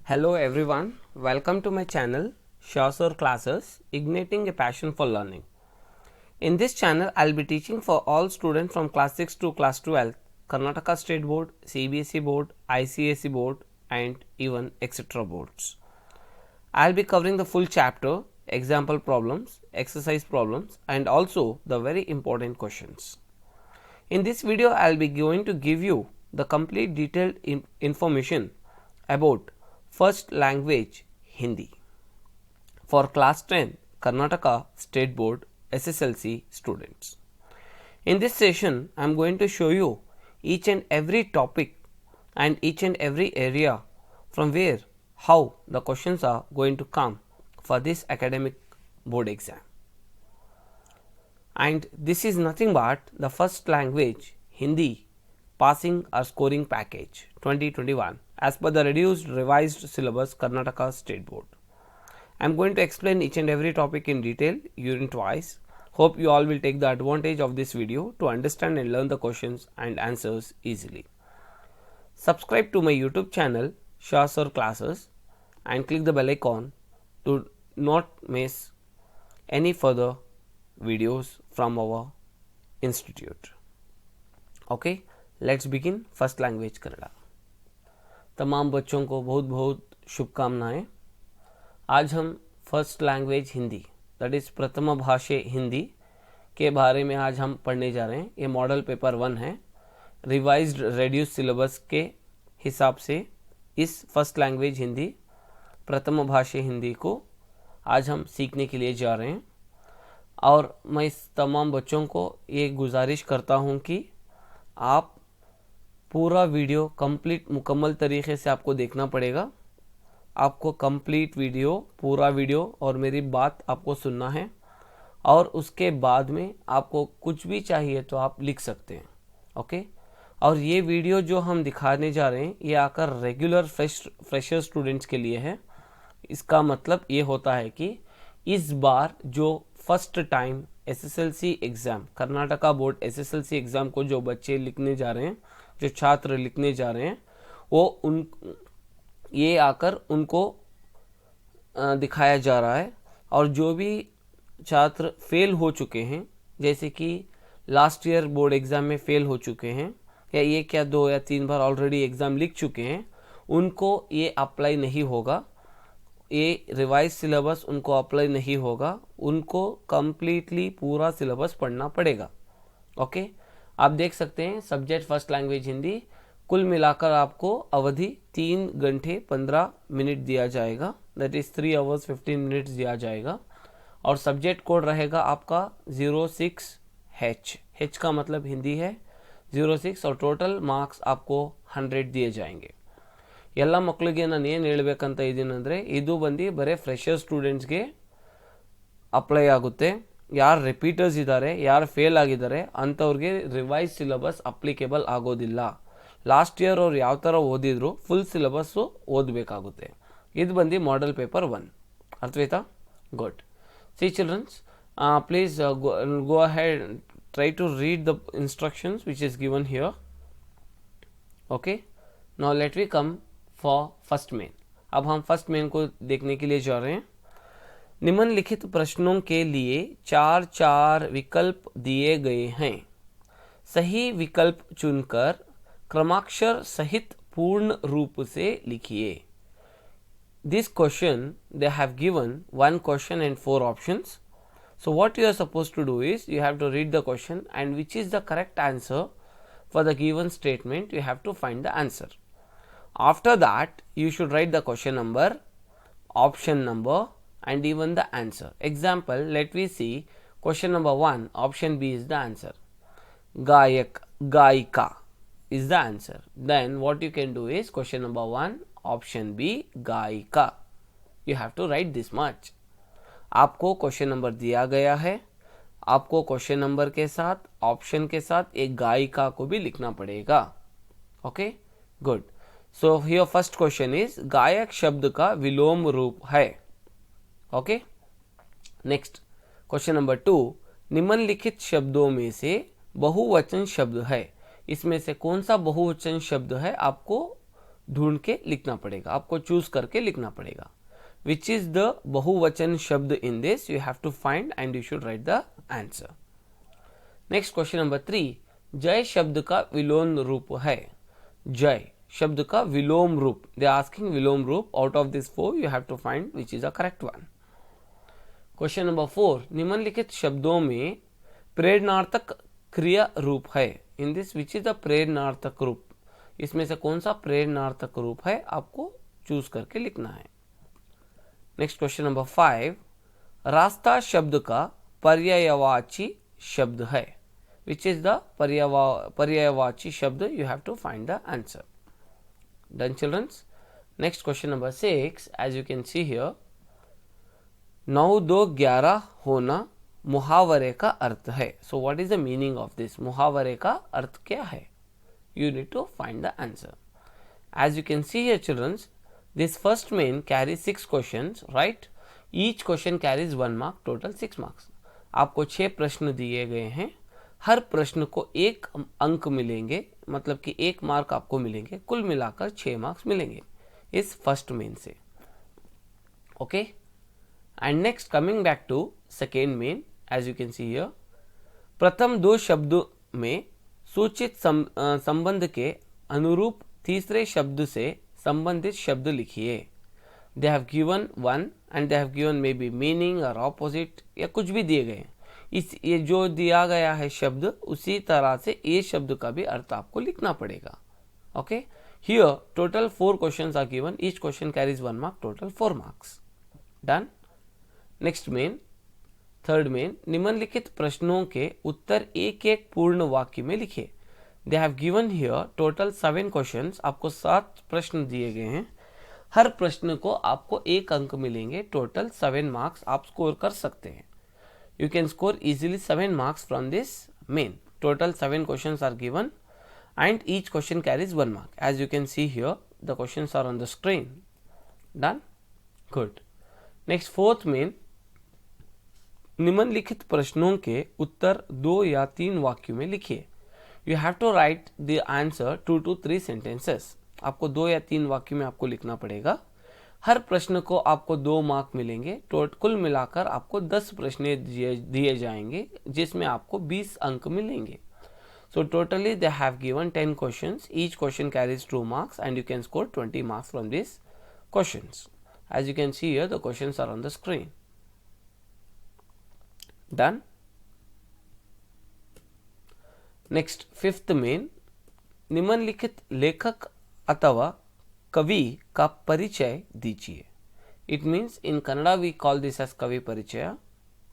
Hello everyone, welcome to my channel Shasur Classes Igniting a Passion for Learning. In this channel, I'll be teaching for all students from class 6 to class 12, Karnataka State Board, CBSE Board, ICSE Board and even etc. boards. I'll be covering the full chapter, example problems, exercise problems and also the very important questions. In this video, I'll be going to give you the complete detailed information about first language Hindi for class 10 Karnataka State Board SSLC students. In this session, I am going to show you each and every topic and each and every area from where how the questions are going to come for this academic board exam. And this is nothing but the first language Hindi passing or scoring package 2021 as per the revised syllabus Karnataka State Board. I am going to explain each and every topic in detail unit wise. Hope you all will take the advantage of this video to understand and learn the questions and answers easily. Subscribe to my YouTube channel Shasur Classes and click the bell icon to not miss any further videos from our institute. Okay, let's begin first language Kannada. तमाम बच्चों को बहुत बहुत शुभकामनाएं। आज हम first language Hindi that is प्रथम भाषा हिंदी के बारे में आज हम पढ़ने जा रहे हैं। ये मॉडल पेपर 1 है। रिवाइज्ड रेड्यूस सिलेबस के हिसाब से इस फर्स्ट लैंग्वेज हिंदी प्रथम भाषा हिंदी को आज हम सीखने के लिए जा रहे हैं और मैं इस तमाम बच्चों को ये गुजारिश करता हूँ कि आप पूरा वीडियो कंप्लीट मुकम्मल तरीके से आपको देखना पड़ेगा। आपको कंप्लीट वीडियो पूरा वीडियो और मेरी बात आपको सुनना है और उसके बाद में आपको कुछ भी चाहिए तो आप लिख सकते हैं। ओके, और ये वीडियो जो हम दिखाने जा रहे हैं ये आकर रेगुलर फ्रेशर स्टूडेंट्स के लिए है। इसका मतलब ये होता है कि इस बार जो first time SSLC exam Karnataka board SSLC exam को जो बच्चे लिखने जा रहे हैं, जो छात्र लिखने जा रहे हैं, वो ये आकर उनको दिखाया जा रहा है। और जो भी छात्र फेल हो चुके हैं, जैसे कि लास्ट ईयर बोर्ड एग्ज़ाम में फेल हो चुके हैं या ये क्या 2 या 3 बार ऑलरेडी एग्ज़ाम लिख चुके हैं, उनको ये अप्लाई नहीं होगा। ये रिवाइज सिलेबस उनको अप्लाई नहीं होगा। उनको कंप्लीटली पूरा सिलेबस पढ़ना पड़ेगा। ओके, आप देख सकते हैं सब्जेक्ट फर्स्ट लैंग्वेज हिंदी कुल मिलाकर आपको अवधि 3 घंटे 15 मिनट दिया जाएगा, दैट इज़ 3 hours 15 minutes दिया जाएगा। और सब्जेक्ट कोड रहेगा आपका 06H, H का मतलब हिंदी है 06 और टोटल मार्क्स आपको 100 दिए जाएंगे। ಎಲ್ಲ ಮಕ್ಕಳಿಗೆ ನಾನು ಏನು ಹೇಳಬೇಕಂತ ಇದ್ದೀನಿ ಅಂದರೆ ಇದು ಬಂದು ಬರೀ ಫ್ರೆಶರ್ ಸ್ಟೂಡೆಂಟ್ಸ್ಗೆ ಅಪ್ಲೈ ಆಗುತ್ತೆ। ಯಾರು ರಿಪೀಟರ್ಸ್ ಇದ್ದಾರೆ, ಯಾರು ಫೇಲ್ ಆಗಿದ್ದಾರೆ ಅಂಥವ್ರಿಗೆ ರಿವೈಸ್ ಸಿಲೆಬಸ್ ಅಪ್ಲಿಕೇಬಲ್ ಆಗೋದಿಲ್ಲ। ಲಾಸ್ಟ್ ಇಯರ್ ಅವ್ರು ಯಾವ ಥರ ಓದಿದ್ರು ಫುಲ್ ಸಿಲೆಬಸ್ಸು ಓದಬೇಕಾಗುತ್ತೆ। ಇದು ಬಂದು ಮಾಡೆಲ್ ಪೇಪರ್ 1, ಅರ್ಥವಾಯ್ತಾ? Good. See childrens, please go ahead, try to read the instructions which is given here. Okay, now let we come for first main. अब हम फर्स्ट मेन को देखने के लिए जा रहे हैं। निम्नलिखित प्रश्नों के लिए 4 विकल्प दिए गए हैं। सही विकल्प चुनकर क्रमाक्षर सहित पूर्ण रूप से लिखिए। This question they have given 1 question and 4 options. So what you are supposed to do is you have to read the question and which is the correct answer for the given statement. You have to find the answer. After that you should write the question number, option number and even the answer. Example, let we see question number 1, option B is the answer. Gayak, Gaika is the answer. Then what you can do is question number 1, option B, Gaika. You have to write this much. आपको question number दिया गया है, आपको question number के साथ option के साथ एक गायिका को भी लिखना पड़ेगा। Okay, good. So here first question is गायक शब्द का विलोम रूप है। ओके, नेक्स्ट क्वेश्चन नंबर 2, निम्नलिखित शब्दों में से बहुवचन शब्द है। इसमें से कौन सा बहुवचन शब्द है आपको ढूंढ के लिखना पड़ेगा, आपको चूज करके लिखना पड़ेगा. विच इज द बहुवचन शब्द in this, you have to find and you should write the answer. Next question number 3. जय शब्द का विलोम रूप है. जय शब्द का विलोम रूप, दे आर आस्किंग विलोम रूप. Out of this 4 you have to find which is the correct one. Question number 4. निम्नलिखित शब्दों में प्रेरणार्थक क्रिया रूप है. In this which is the प्रेरणार्थक रूप, इसमें से कौन सा प्रेरणार्थक रूप है, आपको चूज करके लिखना है. Next question number 5. रास्ता शब्द का पर्यायवाची शब्द है. विच इज द पर्यायवाची शब्द, you have to find the answer. Done children's. Next question number 6. As you can see here, 9 2 11 होना मुहावरे का अर्थ है. So what is the meaning of this? मुहावरे का अर्थ क्या है? You need to find the answer. As you can see here children, this first main carries 6 questions, right? Each question carries 1 mark, total 6 marks. आपको 6 प्रश्न दिए गए हैं, हर प्रश्न को 1 अंक मिलेंगे, मतलब कि 1 मार्क आपको मिलेंगे. कुल मिलाकर 6 मार्क्स मिलेंगे इस फर्स्ट मेन से. Okay, and next coming back to second main, as you can see here, प्रथम 2 शब्दों में सूचित संबंध के अनुरूप तीसरे शब्द से संबंधित शब्द लिखिए. दे have given one and they have given may be meaning और ऑपोजिट, या कुछ भी दिए गए. ये जो दिया गया है शब्द, उसी तरह से ये शब्द का भी अर्थ आपको लिखना पड़ेगा. Okay, here total 4 questions are given. Each question carries 1 mark, total 4 marks. Done. Next main, third main, निम्नलिखित प्रश्नों के उत्तर एक एक पूर्ण वाक्य में लिखे. दे have given here total 7 questions. आपको 7 प्रश्न दिए गए हैं, हर प्रश्न को आपको 1 अंक मिलेंगे. टोटल 7 मार्क्स आप स्कोर कर सकते हैं. You can score easily 7 marks from this main. Total 7 questions are given and each question carries 1 mark. As you can see here, the questions are on the screen. Done? Good. Next, fourth main, निम्नलिखित प्रश्नों के उत्तर 2 या 3 वाक्यों में लिखिए. You have to write the answer 2 to 3 sentences. आपको 2 या 3 वाक्यों में आपको लिखना पड़ेगा. हर प्रश्न को आपको 2 मार्क मिलेंगे. कुल मिलाकर आपको 10 प्रश्न दिए जाएंगे, जिसमें आपको 20 अंक मिलेंगे. So totally they have given 10 questions. Each question carries 2 marks and you can score 20 marks from these questions. As you can see here, the questions are on the screen. Done? Next, fifth main, निम्नलिखित लेखक अथवा कवि का परिचय दीजिए. It means in Kannada we call this as कवि परिचय.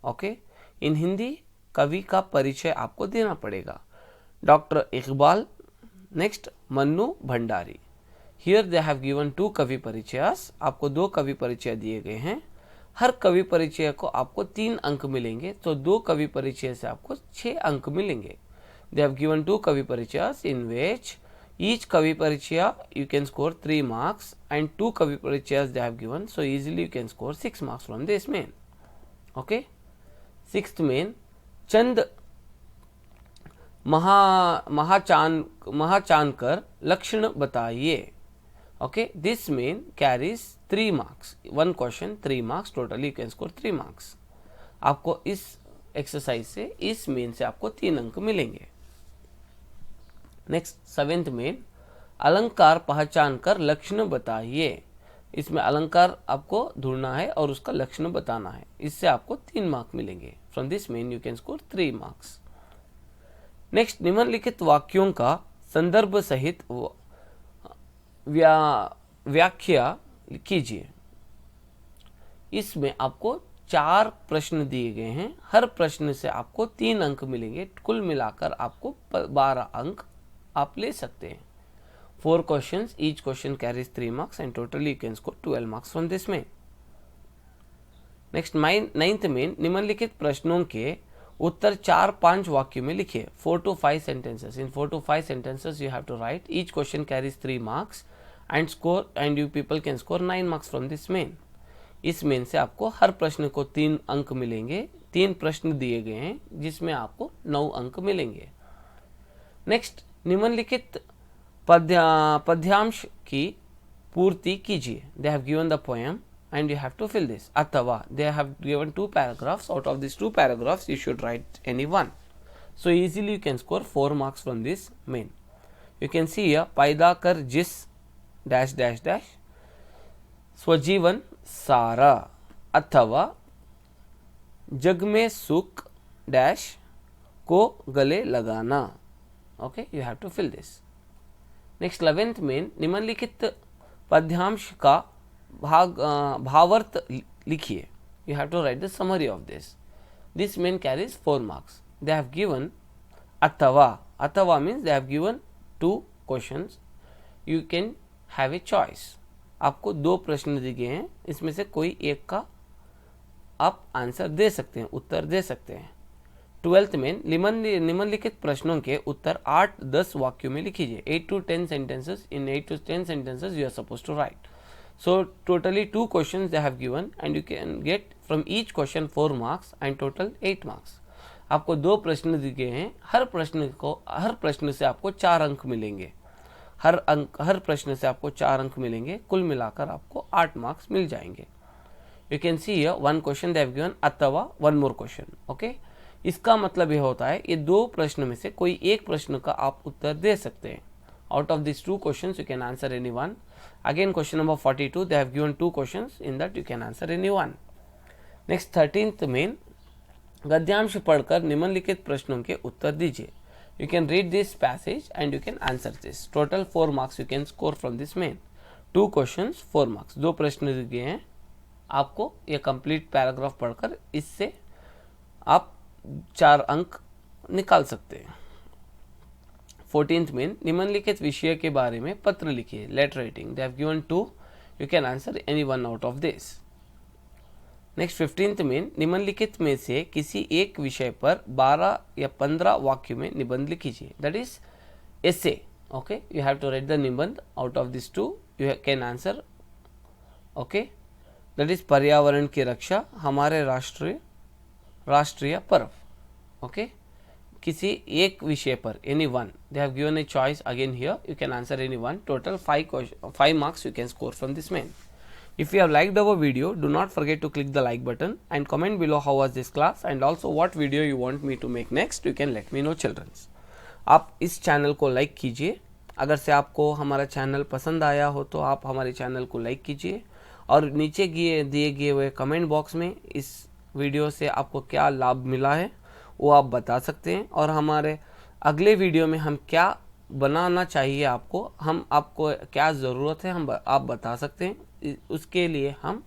Okay? In Hindi कवि का परिचय आपको देना पड़ेगा. Doctor Iqbal. Next, Mannu Bhandari. Here they have given 2 कवि परिचयस. आपको 2 कवि परिचय दिए गए हैं. हर कवि परिचय को आपको 3 अंक मिलेंगे, तो 2 कवि परिचय से आपको 6 अंक मिलेंगे. दे हैव गिवन 2 कवि परिचयस इन विच ईच कवि परिचय you can score 3 marks and 2 कवि परिचयस they have given, so easily you can score 6 marks from this main. Okay, sixth main, चंद महाचान कर लक्षण बताइए. Okay, this main carries 3 marks. 1 question 3 marks, totally you can score 3 marks. आपको इस exercise से, इस मेन से आपको 3 अंक मिलेंगे. नेक्स्ट, 7th मेन, अलंकार पहचान कर लक्षण बताइए. इसमें अलंकार आपको ढूंढना है और उसका लक्षण बताना है. इससे आपको 3 मार्क मिलेंगे. From this main you can score 3 marks. Next, निम्नलिखित वाक्यों का संदर्भ सहित व्याख्या कीजिए. इसमें आपको 4 प्रश्न दिए गए हैं. हर प्रश्न से आपको 3 अंक मिलेंगे. कुल मिलाकर आपको 12 अंक आप ले सकते हैं. 4 questions, each question carries 3 marks and totally you can score 12 marks from this main. Next, 9th main, निम्नलिखित प्रश्नों के उत्तर 4-5 वाक्यों में लिखिए. 4 to 5 sentences. In 4 to 5 sentences you have to write. Each question carries 3 marks and you people can score 9 marks from this main. इस main से आपको हर प्रश्न को 3 अंक मिलेंगे. 3 प्रश्न दिए गए हैं, जिसमें आपको 9 अंक मिलेंगे. नेक्स्ट, निम्नलिखित पद्यांश की पूर्ति कीजिए. They have given the poem and you have to fill this. अथवा they have given 2 paragraphs. Out of these 2 paragraphs you should write any one. So easily you can score 4 marks from this main. You can see here, पैदा कर जिस dash dash dash स्वजीवन सारा अथवा जग में सुख dash को गले लगाना. Okay, you have to fill this. Next 11th main, निम्नलिखित पद्यांश का भावार्थ लिखिए. You have to write the summary of this. This main carries 4 marks. They have given अथवा. अथवा means they have given 2 questions. You can have a choice. आपको 2 प्रश्न दिए गए हैं, इसमें से कोई एक का आप आंसर दे सकते हैं, उत्तर दे सकते हैं. 12th में निम्नलिखित प्रश्नों के उत्तर 8-10 वाक्यों में लिखिए. 8 to 10 sentences. In 8 to 10 sentences you are supposed to write. So totally 2 questions they have given and you can get from each question 4 marks and total 8 marks. आपको 2 प्रश्न दिए गए हैं, हर प्रश्न से आपको 4 अंक मिलेंगे. हर प्रश्न से आपको 4 अंक मिलेंगे. कुल मिलाकर आपको 8 मार्क्स मिल जाएंगे. You can see here 1 question they have given अथवा 1 more question. Okay. इसका मतलब यह होता है ये 2 प्रश्न में से कोई एक प्रश्न का आप उत्तर दे सकते हैं. Out of these 2 questions you can answer any one. Again question number 42, they have given 2 questions, in that you can answer any one. Next 13th main, गद्यांश पढ़कर निम्नलिखित प्रश्नों के उत्तर दीजिए. You can read this passage and you can answer this. Total 4 marks you can score from this main. 2 questions 4 marks. 2 प्रश्न दिए हैं, आपको ये कंप्लीट पैराग्राफ पढ़कर इससे आप 4 अंक निकाल सकते हैं. 14th में निम्नलिखित विषय के बारे में पत्र लिखिए. Letter writing. They have given 2. You can answer any one out of this. Next 15th में निम्नलिखित में से किसी एक विषय पर 12 या 15 वाक्यों में निबंध लिखिए. That is essay. Okay, you have to write the निबंध. Out of this 2 you can answer. Okay, that is पर्यावरण की रक्षा, हमारे राष्ट्रीय पर्व. ओके, किसी एक विषय पर any one. They have given a choice again here. You can answer any one. Total 5 marks you can score from this main. If you have liked our video, do not forget to click the like button and comment below how was this class and also what video you want me to make next. You can let me know children. आप इस channel को like कीजिए. अगर से आपको हमारा channel पसंद आया हो तो आप हमारे चैनल को लाइक कीजिए और नीचे दिए गए हुए कमेंट बॉक्स में इस वीडियो से आपको क्या लाभ मिला है वो आप बता सकते हैं. और हमारे अगले वीडियो में हम क्या बनाना चाहिए आपको क्या ज़रूरत है आप बता सकते हैं. उसके लिए हम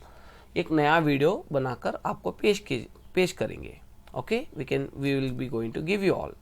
एक नया वीडियो बनाकर आपको पेश करेंगे. Okay, we will be going to give you all.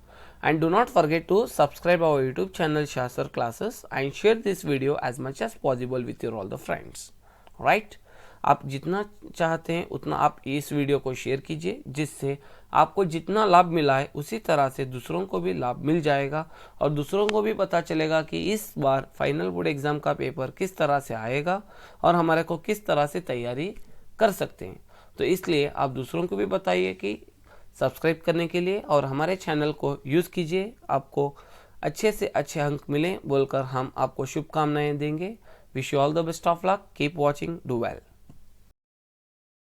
And do not forget to subscribe our YouTube channel Shah Sir Classes and share this video as much as possible with your all the friends. Right? आप जितना चाहते हैं उतना आप इस video को share कीजिए, जिससे आपको जितना लाभ मिला है उसी तरह से दूसरों को भी लाभ मिल जाएगा और दूसरों को भी पता चलेगा कि इस बार फाइनल बोर्ड एग्ज़ाम का पेपर किस तरह से आएगा और हमारे को किस तरह से तैयारी कर सकते हैं. तो इसलिए आप दूसरों को भी बताइए कि सब्सक्राइब करने के लिए और हमारे चैनल को यूज़ कीजिए. आपको अच्छे से अच्छे अंक मिलें बोलकर हम आपको शुभकामनाएं देंगे. Wish you all the best of luck. Keep watching. Do well.